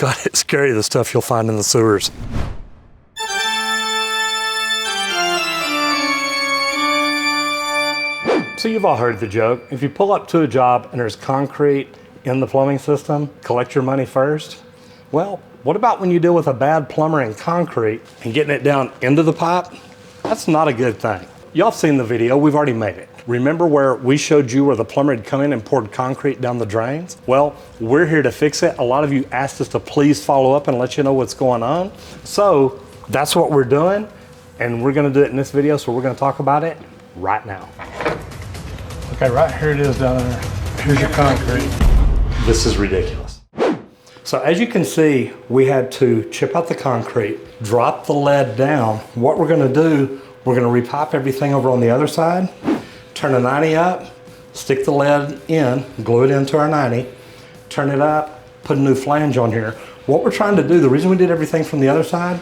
God, it's scary, the stuff you'll find in the sewers. So you've all heard the joke. If you pull up to a job and there's concrete in the plumbing system, collect your money first. Well, what about when you deal with a bad plumber in concrete and getting it down into the pipe? That's not a good thing. Y'all have seen the video, we've already made it. Remember where we showed you where the plumber had come in and poured concrete down the drains? Well, we're here to fix it. A lot of you asked us to please follow up and let you know what's going on. So that's what we're doing, and we're gonna do it in this video, so we're gonna talk about it right now. Okay, right here it is down there. Here's your concrete. This is ridiculous. So as you can see, we had to chip out the concrete, drop the lead down. What we're gonna do, we're gonna repipe everything over on the other side, turn a 90 up, stick the lead in, glue it into our 90, turn it up, put a new flange on here. What we're trying to do, the reason we did everything from the other side,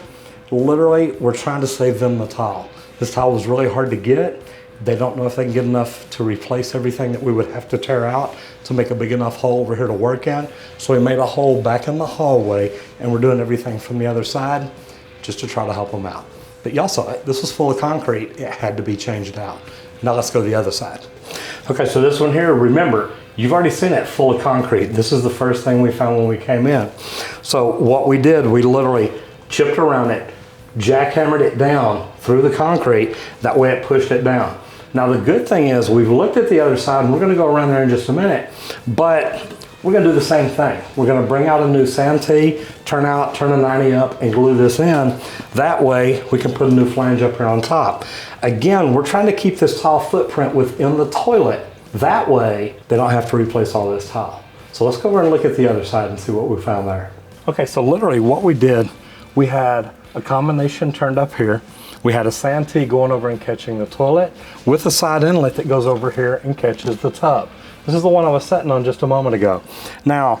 literally, we're trying to save them the tile. This tile was really hard to get. They don't know if they can get enough to replace everything that we would have to tear out to make a big enough hole over here to work in. So we made a hole back in the hallway, and we're doing everything from the other side just to try to help them out. But y'all saw it, this was full of concrete. It had to be changed out. Now let's go to the other side. Okay, so this one here, remember, you've already seen it full of concrete. This is the first thing we found when we came in. So what we did, we literally chipped around it, jackhammered it down through the concrete. That way it pushed it down. Now the good thing is we've looked at the other side, and we're gonna go around there in just a minute, but we're gonna do the same thing. We're gonna bring out a new santee, turn a 90 up and glue this in. That way we can put a new flange up here on top. Again, we're trying to keep this tile footprint within the toilet. That way they don't have to replace all this tile. So let's go over and look at the other side and see what we found there. Okay, so literally what we did, we had a combination turned up here. We had a santee going over and catching the toilet with a side inlet that goes over here and catches the tub. This is the one I was sitting on just a moment ago. Now,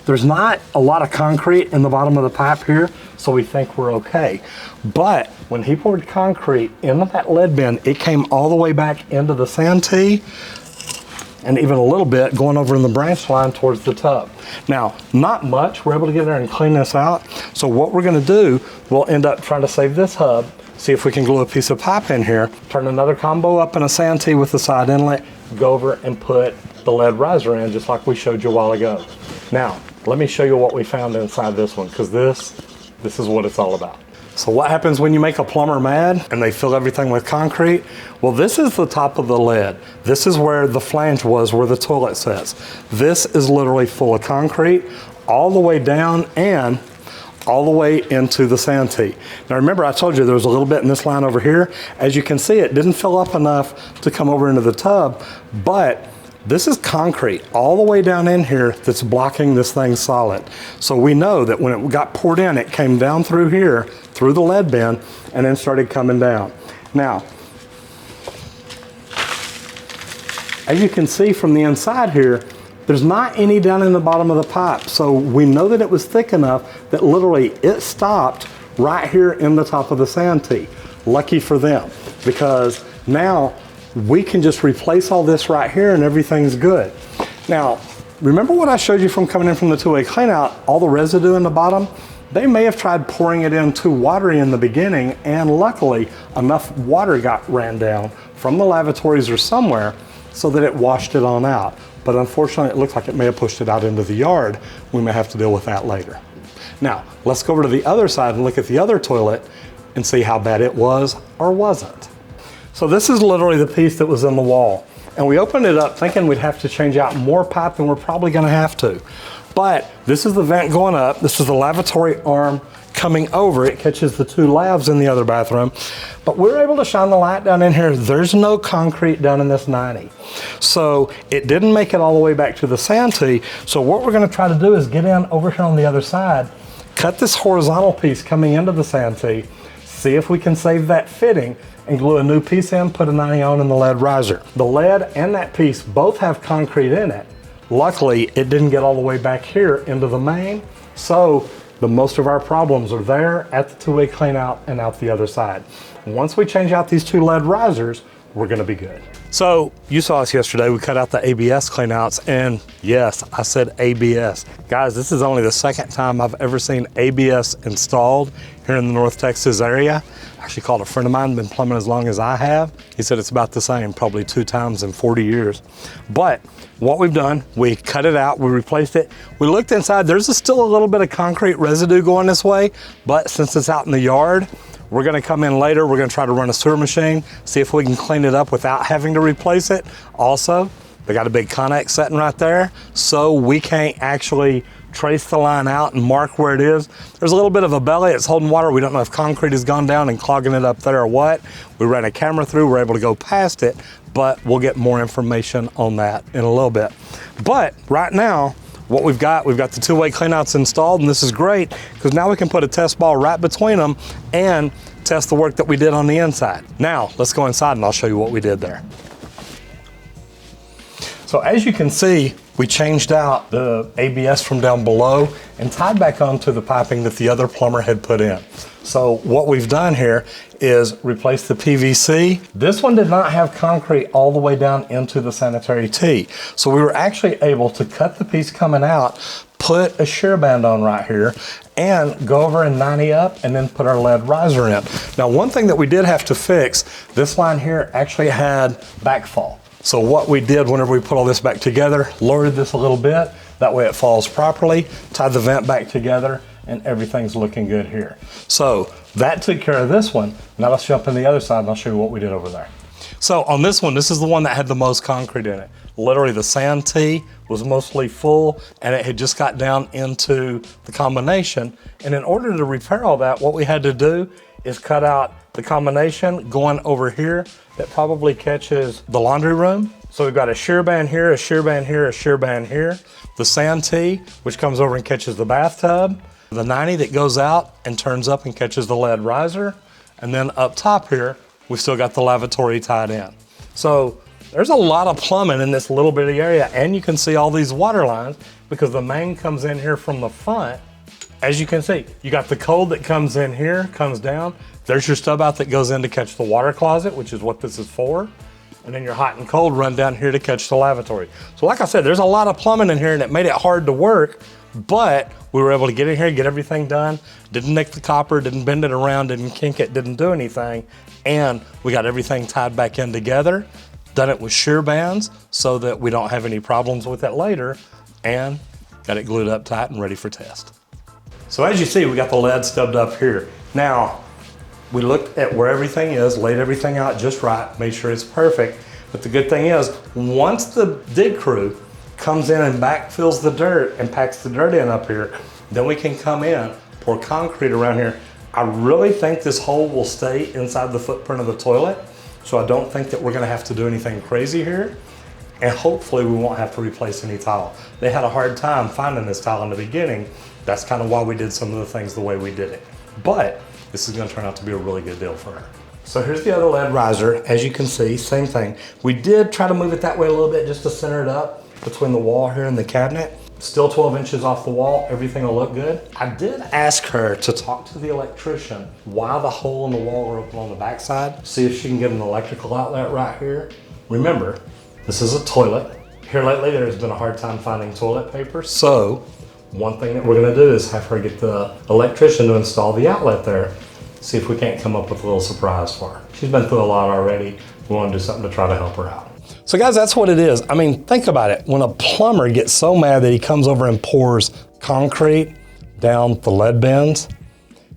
there's not a lot of concrete in the bottom of the pipe here, so we think we're okay. But when he poured concrete into that lead bin, it came all the way back into the santee and even a little bit going over in the branch line towards the tub. Now, not much. We're able to get there and clean this out. So what we're gonna do, we'll end up trying to save this hub, see if we can glue a piece of pipe in here, turn another combo up in a santee with the side inlet, go over and put the lead riser in just like we showed you a while ago. Now, let me show you what we found inside this one, because this is what it's all about. So what happens when you make a plumber mad and they fill everything with concrete? Well, this is the top of the lead. This is where the flange was, where the toilet sits. This is literally full of concrete all the way down and all the way into the santee. Now remember, I told you there was a little bit in this line over here. As you can see, it didn't fill up enough to come over into the tub, but this is concrete all the way down in here that's blocking this thing solid. So we know that when it got poured in, it came down through here, through the lead bin, and then started coming down. Now, as you can see from the inside here, there's not any down in the bottom of the pipe. So we know that it was thick enough that literally it stopped right here in the top of the santee. Lucky for them, because now we can just replace all this right here and everything's good. Now, remember what I showed you from coming in from the two-way clean out, all the residue in the bottom? They may have tried pouring it in too watery in the beginning, and luckily enough water ran down from the lavatories or somewhere so that it washed it on out. But unfortunately, it looks like it may have pushed it out into the yard. We may have to deal with that later. Now, let's go over to the other side and look at the other toilet and see how bad it was or wasn't. So this is literally the piece that was in the wall. And we opened it up thinking we'd have to change out more pipe than we're probably gonna have to. But this is the vent going up. This is the lavatory arm coming over. It catches the two lavs in the other bathroom. But we're able to shine the light down in here. There's no concrete down in this 90. So it didn't make it all the way back to the santee. So what we're gonna try to do is get in over here on the other side, cut this horizontal piece coming into the santee, see if we can save that fitting, and glue a new piece in, put a 90 on in the lead riser. The lead and that piece both have concrete in it. Luckily, it didn't get all the way back here into the main, so most of our problems are there at the two-way clean out and out the other side. Once we change out these two lead risers, we're gonna be good. So you saw us yesterday, we cut out the ABS cleanouts, and yes, I said ABS. Guys, this is only the second time I've ever seen ABS installed here in the North Texas area. I actually called a friend of mine, been plumbing as long as I have. He said it's about the same, probably 2 times in 40 years. But what we've done, we cut it out, we replaced it. We looked inside, there's still a little bit of concrete residue going this way, but since it's out in the yard, we're gonna come in later, we're gonna try to run a sewer machine, see if we can clean it up without having to replace it. Also, they got a big Connex setting right there, so we can't actually trace the line out and mark where it is. There's a little bit of a belly, it's holding water. We don't know if concrete has gone down and clogging it up there or what. We ran a camera through, we're able to go past it, but we'll get more information on that in a little bit. But right now, what we've got the 2-way cleanouts installed, and this is great because now we can put a test ball right between them and test the work that we did on the inside. Now, let's go inside and I'll show you what we did there. So as you can see, we changed out the ABS from down below and tied back onto the piping that the other plumber had put in. So what we've done here is replace the PVC. This one did not have concrete all the way down into the sanitary tee. So we were actually able to cut the piece coming out, put a shear band on right here, and go over and 90 up and then put our lead riser in. Now, one thing that we did have to fix, this line here actually had backfall. So what we did whenever we put all this back together, lowered this a little bit, that way it falls properly, tied the vent back together, and everything's looking good here. So that took care of this one. Now let's jump in the other side and I'll show you what we did over there. So on this one, this is the one that had the most concrete in it. Literally the sand tee was mostly full and it had just got down into the combination. And in order to repair all that, what we had to do is cut out the combination going over here that probably catches the laundry room. So we've got a shear band here, a shear band here, a shear band here. The sand tee, which comes over and catches the bathtub. The 90 that goes out and turns up and catches the lead riser. And then up top here, we've still got the lavatory tied in. So there's a lot of plumbing in this little bitty area, and you can see all these water lines because the main comes in here from the front. As you can see, you got the cold that comes in here, comes down. There's your stub out that goes in to catch the water closet, which is what this is for. And then your hot and cold run down here to catch the lavatory. So like I said, there's a lot of plumbing in here and it made it hard to work, but we were able to get in here, get everything done. Didn't nick the copper, didn't bend it around, didn't kink it, didn't do anything. And we got everything tied back in together, done it with shear bands so that we don't have any problems with it later, and got it glued up tight and ready for test. So as you see, we got the lead stubbed up here. Now, we looked at where everything is, laid everything out just right, made sure it's perfect. But the good thing is, once the dig crew comes in and backfills the dirt and packs the dirt in up here, then we can come in, pour concrete around here. I really think this hole will stay inside the footprint of the toilet, so I don't think that we're gonna have to do anything crazy here. And hopefully we won't have to replace any tile. They had a hard time finding this tile in the beginning. That's kind of why we did some of the things the way we did it. But this is gonna turn out to be a really good deal for her. So here's the other lead riser. As you can see, same thing. We did try to move it that way a little bit just to center it up between the wall here and the cabinet. Still 12 inches off the wall, everything will look good. I did ask her to talk to the electrician why the hole in the wall are open on the backside, see if she can get an electrical outlet right here. Remember, this is a toilet. Here lately, there's been a hard time finding toilet paper, so one thing that we're gonna do is have her get the electrician to install the outlet there, see if we can't come up with a little surprise for her. She's been through a lot already. We wanna do something to try to help her out. So guys, that's what it is. I mean, think about it. When a plumber gets so mad that he comes over and pours concrete down the lead bins,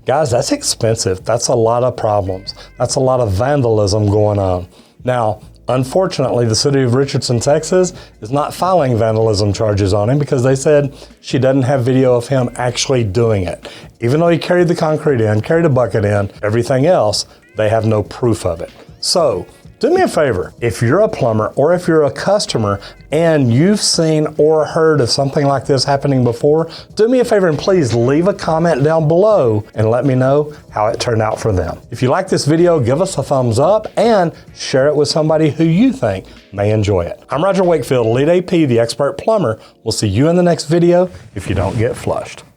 guys, that's expensive. That's a lot of problems. That's a lot of vandalism going on. Now, unfortunately, the city of Richardson, Texas is not filing vandalism charges on him because they said she doesn't have video of him actually doing it. Even though he carried the concrete in, carried a bucket in, everything else, they have no proof of it. So, do me a favor, if you're a plumber or if you're a customer and you've seen or heard of something like this happening before, do me a favor and please leave a comment down below and let me know how it turned out for them. If you like this video, give us a thumbs up and share it with somebody who you think may enjoy it. I'm Roger Wakefield, Lead AP, the expert plumber. We'll see you in the next video if you don't get flushed.